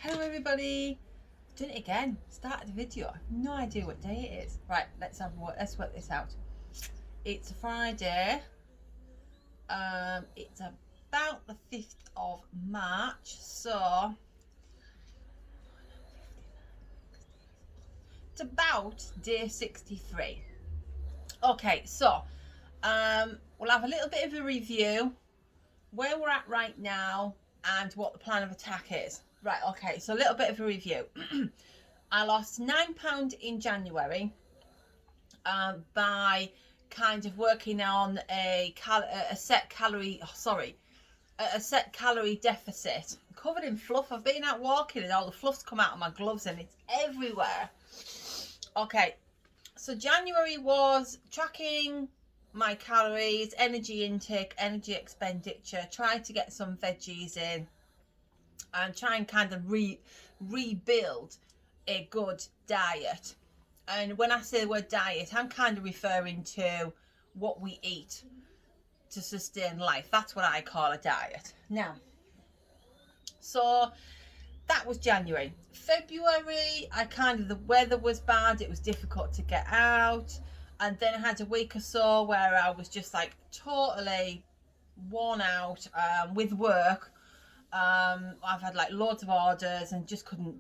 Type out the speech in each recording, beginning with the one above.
Hello everybody. Doing it again. Started the video. I have no idea what day it is. Right, let's work this out. It's a Friday. It's about the 5th of March. So it's about day 63. Okay, so we'll have a little bit of a review where we're at right now and what the plan of attack is. Right, okay, so a little bit of a review. I lost £9 in January by kind of working on a set calorie deficit. I'm covered in fluff. I've been out walking and all the fluff's come out of my gloves and it's everywhere. Okay, so January was tracking my calories, energy intake, energy expenditure, trying to get some veggies in and try and kind of rebuild a good diet. And when I say the word diet, I'm kind of referring to what we eat to sustain life. That's what I call a diet. Now, so that was January. February, the weather was bad. It was difficult to get out. And then I had a week or so where I was just like totally worn out with work. I've had like loads of orders and just couldn't.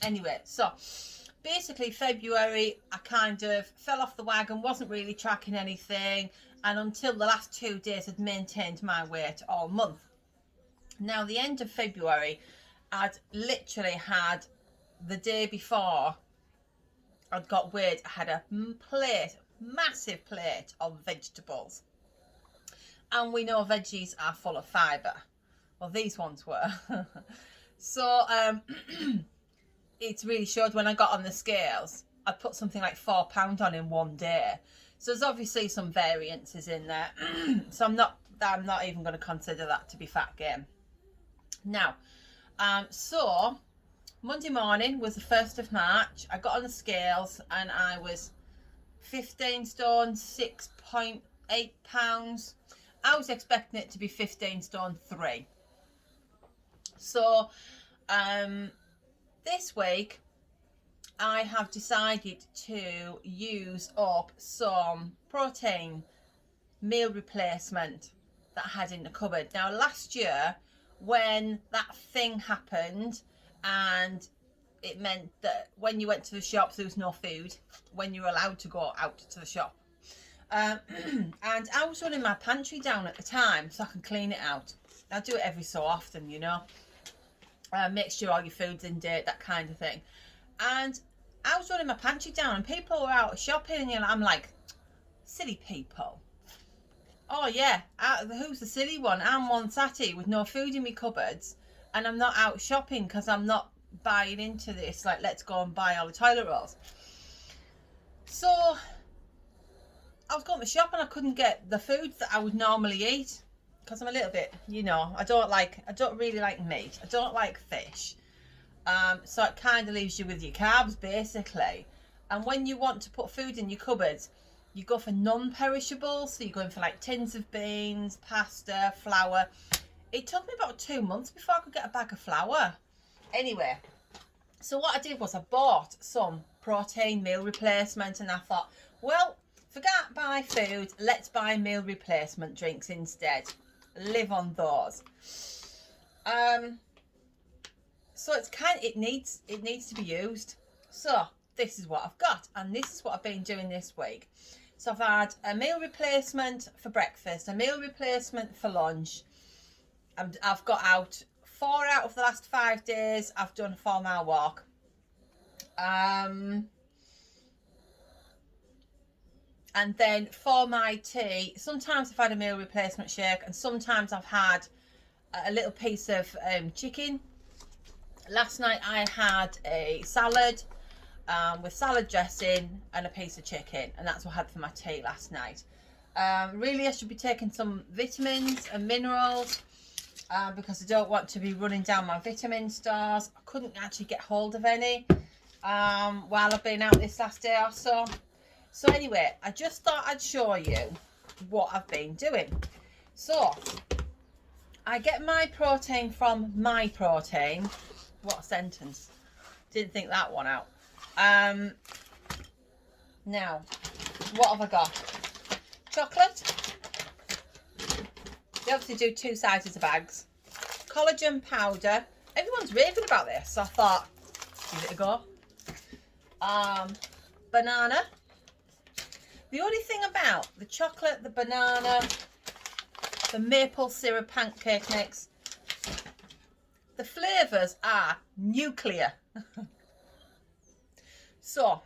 Anyway, so basically February I kind of fell off the wagon, wasn't really tracking anything, and until the last 2 days had maintained my weight all month. Now the end of February, I'd literally had the day before I'd got weighed, I had a massive plate of vegetables, and we know veggies are full of fibre. Well, these ones were. So it really showed when I got on the scales. I put something like £4 on in one day. So there's obviously some variances in there. So I'm not even going to consider that to be fat gain. Now, so Monday morning was the 1st of March. I got on the scales and I was 15 stone, 6.8 pounds. I was expecting it to be 15 stone 3. So this week I have decided to use up some protein meal replacement that I had in the cupboard. Now last year when that thing happened and it meant that when you went to the shops there was no food when you were allowed to go out to the shop, and I was running my pantry down at the time so I can clean it out. I do it every so often, you know. Make sure all your food's in date, that kind of thing. And I was running my pantry down and people were out shopping and I'm like, silly people. Oh yeah, who's the silly one? I'm one sat here with no food in my cupboards and I'm not out shopping because I'm not buying into this, like, let's go and buy all the toilet rolls. So I was going to shop and I couldn't get the foods that I would normally eat. Because I'm a little bit, you know, I don't really like meat. I don't like fish. So it kind of leaves you with your carbs, basically. And when you want to put food in your cupboards, you go for non-perishables. So you're going for like tins of beans, pasta, flour. It took me about 2 months before I could get a bag of flour. Anyway, so what I did was I bought some protein meal replacement and I thought, well, forget buy food, let's buy meal replacement drinks instead. Live on those. So it needs to be used. So this is what I've got and this is what I've been doing this week. So I've had a meal replacement for breakfast, a meal replacement for lunch. I've got out 4 out of the last 5 days. I've done a 4-mile walk. And then for my tea, sometimes I've had a meal replacement shake and sometimes I've had a little piece of chicken. Last night I had a salad with salad dressing and a piece of chicken, and that's what I had for my tea last night. Really I should be taking some vitamins and minerals because I don't want to be running down my vitamin stores. I couldn't actually get hold of any while I've been out this last day or so. So anyway, I just thought I'd show you what I've been doing. So I get my protein from My Protein, What a sentence. Didn't think that one out. Now, what have I got? Chocolate. They obviously do 2 sizes of bags. Collagen powder. Everyone's raving about this, so I thought, give it a go. Banana. The only thing about the chocolate, the banana, the maple syrup pancake mix, the flavours are nuclear. So,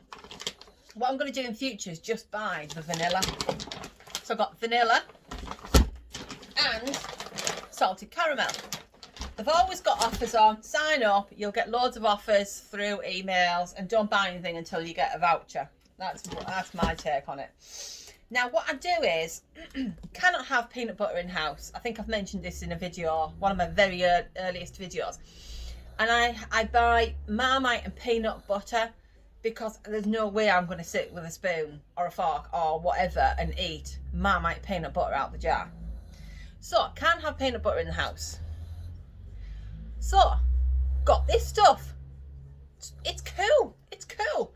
what I'm going to do in future is just buy the vanilla. So I've got vanilla and salted caramel. They've always got offers on. Sign up, you'll get loads of offers through emails, and don't buy anything until you get a voucher. That's my take on it. Now, what I do is, cannot have peanut butter in house. I think I've mentioned this in a video, one of my very earliest videos. And I buy Marmite and peanut butter because there's no way I'm going to sit with a spoon or a fork or whatever and eat Marmite peanut butter out the jar. So, can't have peanut butter in the house. So, got this stuff. It's cool. It's cool.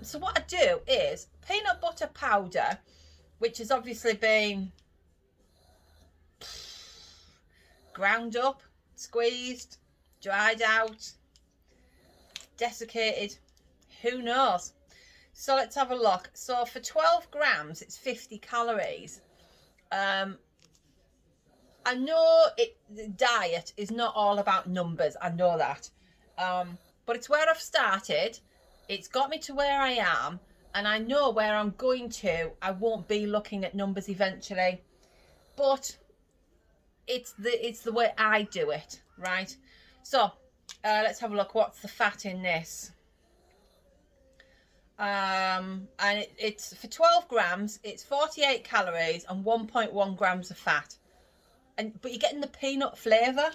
So what I do is peanut butter powder, which has obviously been ground up, squeezed, dried out, desiccated, who knows. So let's have a look. So for 12 grams, it's 50 calories. I know the diet is not all about numbers. I know that. But it's where I've started. It's got me to where I am. And I know where I'm going to. I won't be looking at numbers eventually. But it's the way I do it, right? So, let's have a look. What's the fat in this? And it's for 12 grams. It's 48 calories and 1.1 grams of fat. But you're getting the peanut flavour.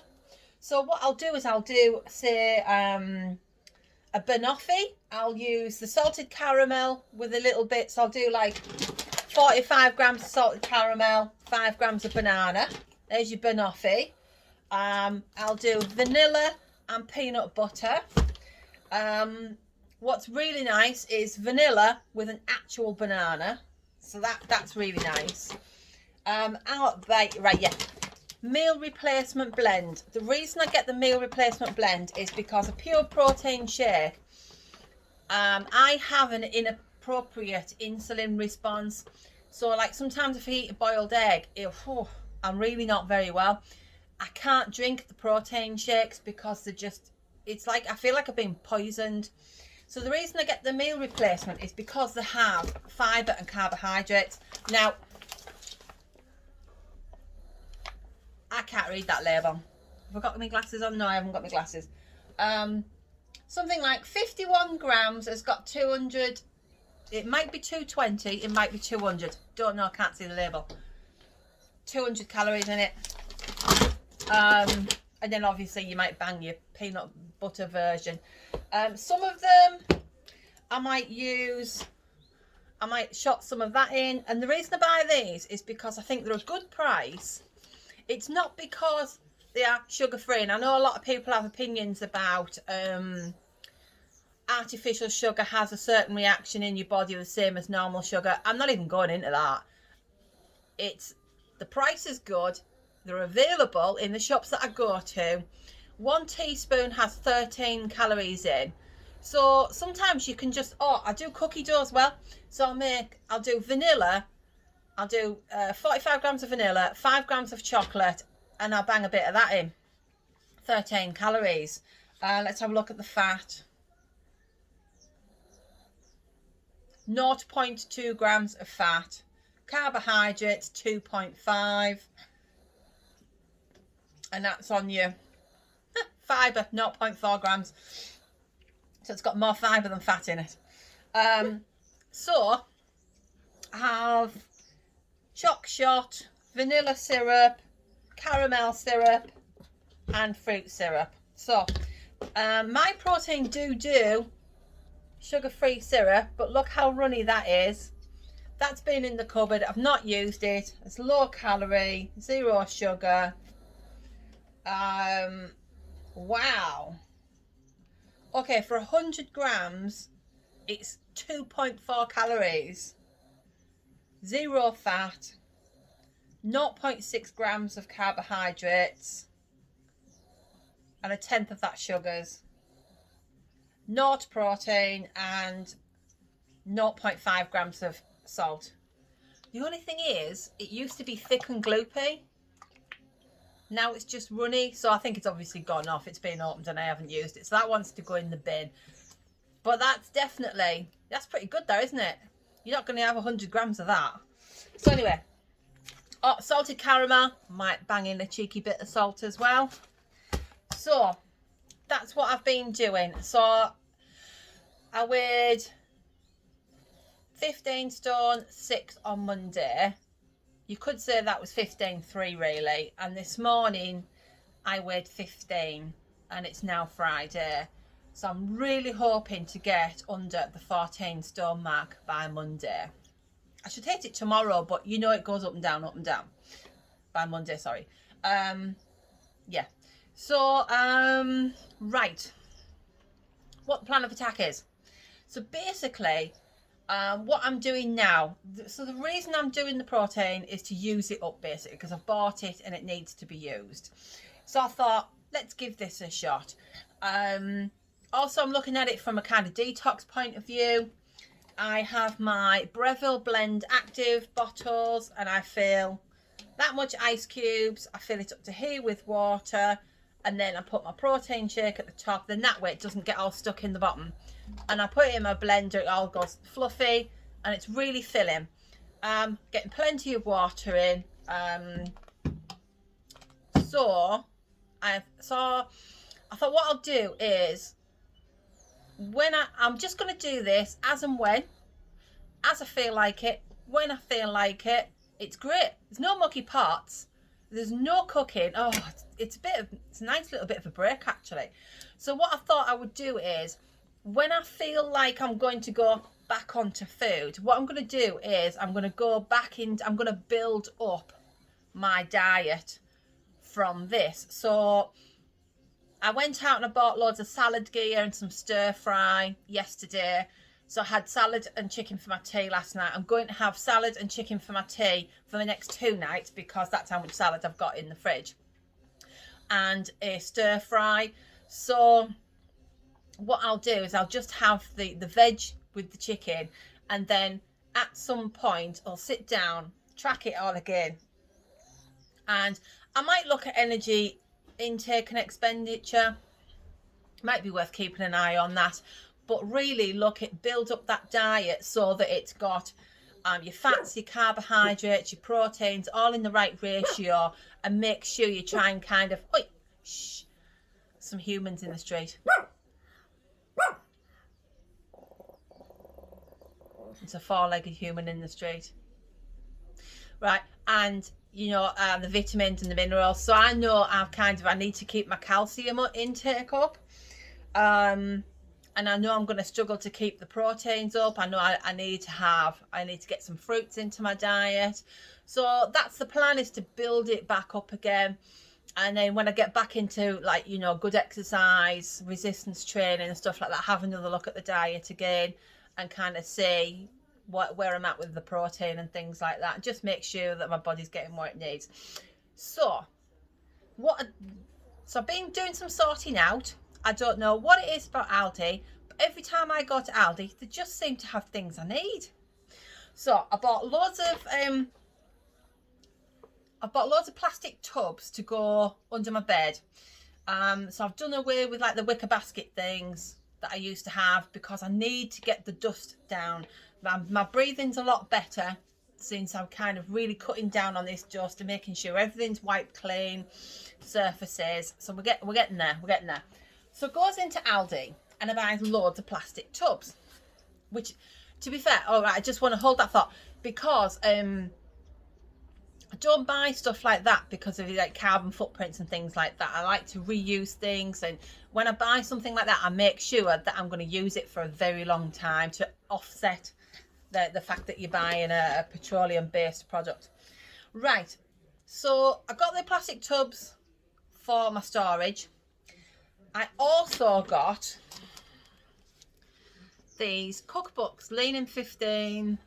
So what I'll do is I'll do, say, a banoffee. I'll use the salted caramel with a little bit. So I'll do like 45 grams of salted caramel, 5 grams of banana. There's your banoffee. I'll do vanilla and peanut butter. What's really nice is vanilla with an actual banana. So that's really nice. Right, yeah. Meal replacement blend. The reason I get the meal replacement blend is because a pure protein shake, I have an inappropriate insulin response. So like sometimes if I eat a boiled egg, I'm really not very well. I can't drink the protein shakes because it's like I feel like I've been poisoned. So the reason I get the meal replacement is because they have fibre and carbohydrates. Now, I can't read that label. Have I got my glasses on? No, I haven't got my glasses. Something like 51 grams has got 200. It might be 220. It might be 200. Don't know. Can't see the label. 200 calories in it. And then obviously you might bang your peanut butter version. Some of them I might shot some of that in. And the reason I buy these is because I think they're a good price. It's not because they are sugar free, and I know a lot of people have opinions about artificial sugar has a certain reaction in your body the same as normal sugar. I'm not even going into that. The price is good. They're available in the shops that I go to. 1 teaspoon has 13 calories in. So sometimes you can just, I do cookie dough as well. So I'll do vanilla. I'll do 45 grams of vanilla, 5 grams of chocolate, and I'll bang a bit of that in. 13 calories. Let's have a look at the fat. 0.2 grams of fat. Carbohydrates, 2.5. And that's on your fibre, 0.4 grams. So it's got more fibre than fat in it. So I have choc shot, vanilla syrup, caramel syrup, and fruit syrup. So my protein do sugar-free syrup, but look how runny that is. That's been in the cupboard. I've not used it. It's low calorie, 0 sugar. Wow. Okay, for 100 grams, it's 2.4 calories, 0 fat, 0.6 grams of carbohydrates, and a tenth of that sugars, 0 protein, and 0.5 grams of salt. The only thing is, it used to be thick and gloopy. Now it's just runny, so I think it's obviously gone off. It's been opened and I haven't used it, so that wants to go in the bin. But that's pretty good though, isn't it? You're not going to have 100 grams of that. So anyway, salted caramel, might bang in a cheeky bit of salt as well. So that's what I've been doing. So I weighed 15 stone 6 on Monday. You could say that was 15.3 really. And this morning I weighed 15 and it's now Friday. So I'm really hoping to get under the 14 stone mark by Monday. I should hit it tomorrow, but you know it goes up and down by Monday, sorry. Yeah. So, right. What the plan of attack is. So basically, what I'm doing now, so the reason I'm doing the protein is to use it up basically, because I've bought it and it needs to be used. So I thought, let's give this a shot. Also, I'm looking at it from a kind of detox point of view. I have my Breville Blend Active bottles and I fill that much ice cubes. I fill it up to here with water and then I put my protein shake at the top. Then that way it doesn't get all stuck in the bottom. And I put it in my blender, it all goes fluffy and it's really filling. Getting plenty of water in. So I thought what I'll do is, I'm just going to do this as and when, as I feel like it, when I feel like it. It's great. There's no mucky pots. There's no cooking. Oh, it's a nice little bit of a break actually. So what I thought I would do is, when I feel like I'm going to go back onto food, what I'm going to do is I'm going to build up my diet from this. So I went out and I bought loads of salad gear and some stir fry yesterday. So I had salad and chicken for my tea last night. I'm going to have salad and chicken for my tea for the next 2 nights because that's how much salad I've got in the fridge. And a stir fry. So what I'll do is I'll just have the veg with the chicken, and then at some point I'll sit down, track it all again, and I might look at energy intake and expenditure. Might be worth keeping an eye on that, but really build up that diet so that it's got your fats, your carbohydrates, your proteins all in the right ratio, and make sure you try and kind of some humans in the street. It's a 4-legged human in the street, right? And you know, the vitamins and the minerals. So I know I need to keep my calcium intake up. And I know I'm going to struggle to keep the proteins up. I know I need to get some fruits into my diet. So that's the plan, is to build it back up again. And then when I get back into, like, you know, good exercise, resistance training and stuff like that, have another look at the diet again and kind of see where I'm at with the protein and things like that. Just make sure that my body's getting what it needs. So I've been doing some sorting out. I don't know what it is about Aldi, but every time I go to Aldi, they just seem to have things I need. So I bought loads of plastic tubs to go under my bed. So I've done away with like the wicker basket things that I used to have because I need to get the dust down. My breathing's a lot better since I'm kind of really cutting down on this dust and making sure everything's wiped clean, surfaces. So we're getting there. So it goes into Aldi and I buy loads of plastic tubs, which, to be fair, all right, I just want to hold that thought because I don't buy stuff like that because of like carbon footprints and things like that. I like to reuse things, and when I buy something like that, I make sure that I'm going to use it for a very long time to offset the fact that you're buying a petroleum-based product. Right, so I got the plastic tubs for my storage. I also got these cookbooks, Lean in 15.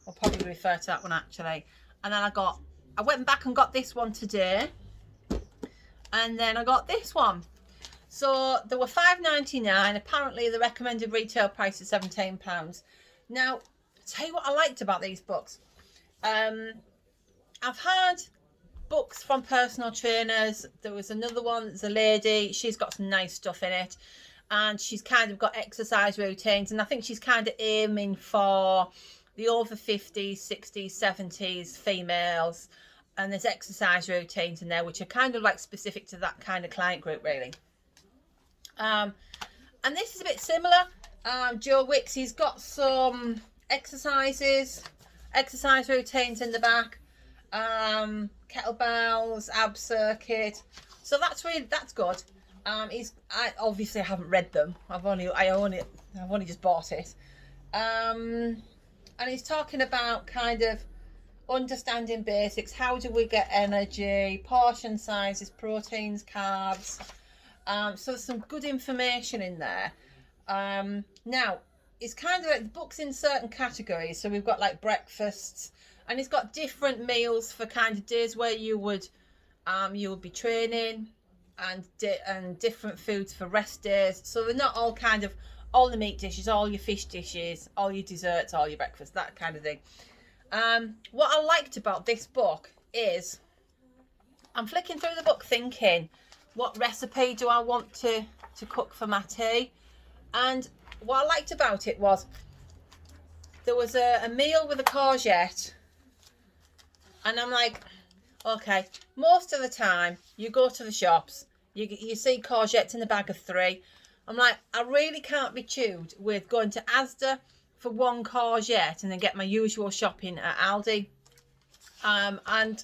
I'll probably refer to that one actually. And then I went back and got this one today. And then I got this one. So they were £5.99. Apparently the recommended retail price is £17. Now, I'll tell you what I liked about these books. I've had books from personal trainers. There was another one, there's a lady, she's got some nice stuff in it, and she's kind of got exercise routines, and I think she's kind of aiming for the over 50s, 60s, 70s females, and there's exercise routines in there which are kind of like specific to that kind of client group really. And this is a bit similar. Joe Wicks, he's got some exercise routines in the back, kettlebells, ab circuit, so that's good. I obviously haven't read them. I've only just bought it. And he's talking about kind of understanding basics. How do we get energy, portion sizes, proteins, carbs. So there's some good information in there. Now, it's kind of like the book's in certain categories. So we've got like breakfasts, and it's got different meals for kind of days where you would be training, and different foods for rest days. So they're not all kind of all the meat dishes, all your fish dishes, all your desserts, all your breakfast, that kind of thing. What I liked about this book is I'm flicking through the book thinking, what recipe do I want to cook for my tea? And what I liked about it was there was a meal with a courgette, and I'm like, okay, most of the time you go to the shops, you see courgettes in a bag of 3. I'm like, I really can't be chewed with going to Asda for 1 courgette and then get my usual shopping at Aldi. And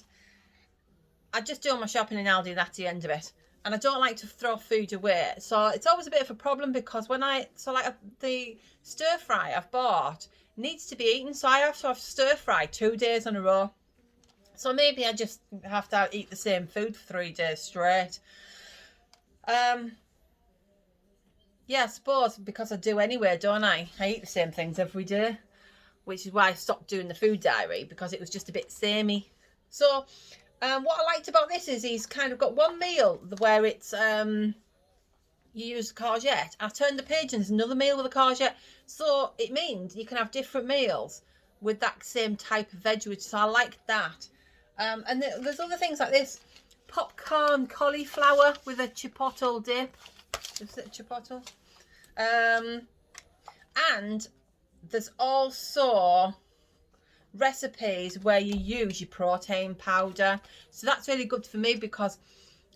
I just do all my shopping in Aldi, and that's the end of it. And I don't like to throw food away. So it's always a bit of a problem, because the stir fry I've bought needs to be eaten. So I have to have stir fry 2 days in a row. So maybe I just have to eat the same food for 3 days straight. Yeah, I suppose because I do anyway, don't I? I eat the same things every day, which is why I stopped doing the food diary, because it was just a bit samey. So what I liked about this is he's kind of got one meal where it's you use courgette. I turned the page and there's another meal with a courgette. So it means you can have different meals with that same type of veg, which so I like that. And there's other things like this. Popcorn cauliflower with a chipotle dip. Is it chipotle? And there's also recipes where you use your protein powder. So that's really good for me, because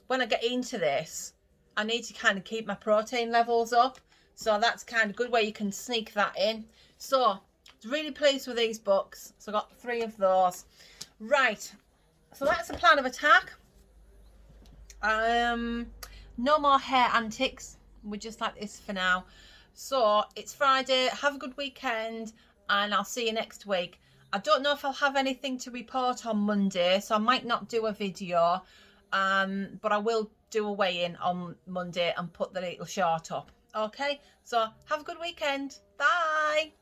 when I get into this, I need to kind of keep my protein levels up. So that's kind of good where you can sneak that in. So I was really pleased with these books. So I got 3 of those. Right. So that's the plan of attack. No more hair antics. We're just like this for now. So it's Friday. Have a good weekend, and I'll see you next week. I don't know if I'll have anything to report on Monday, so I might not do a video, but I will do a weigh-in on Monday and put the little short up. Okay, so have a good weekend. Bye.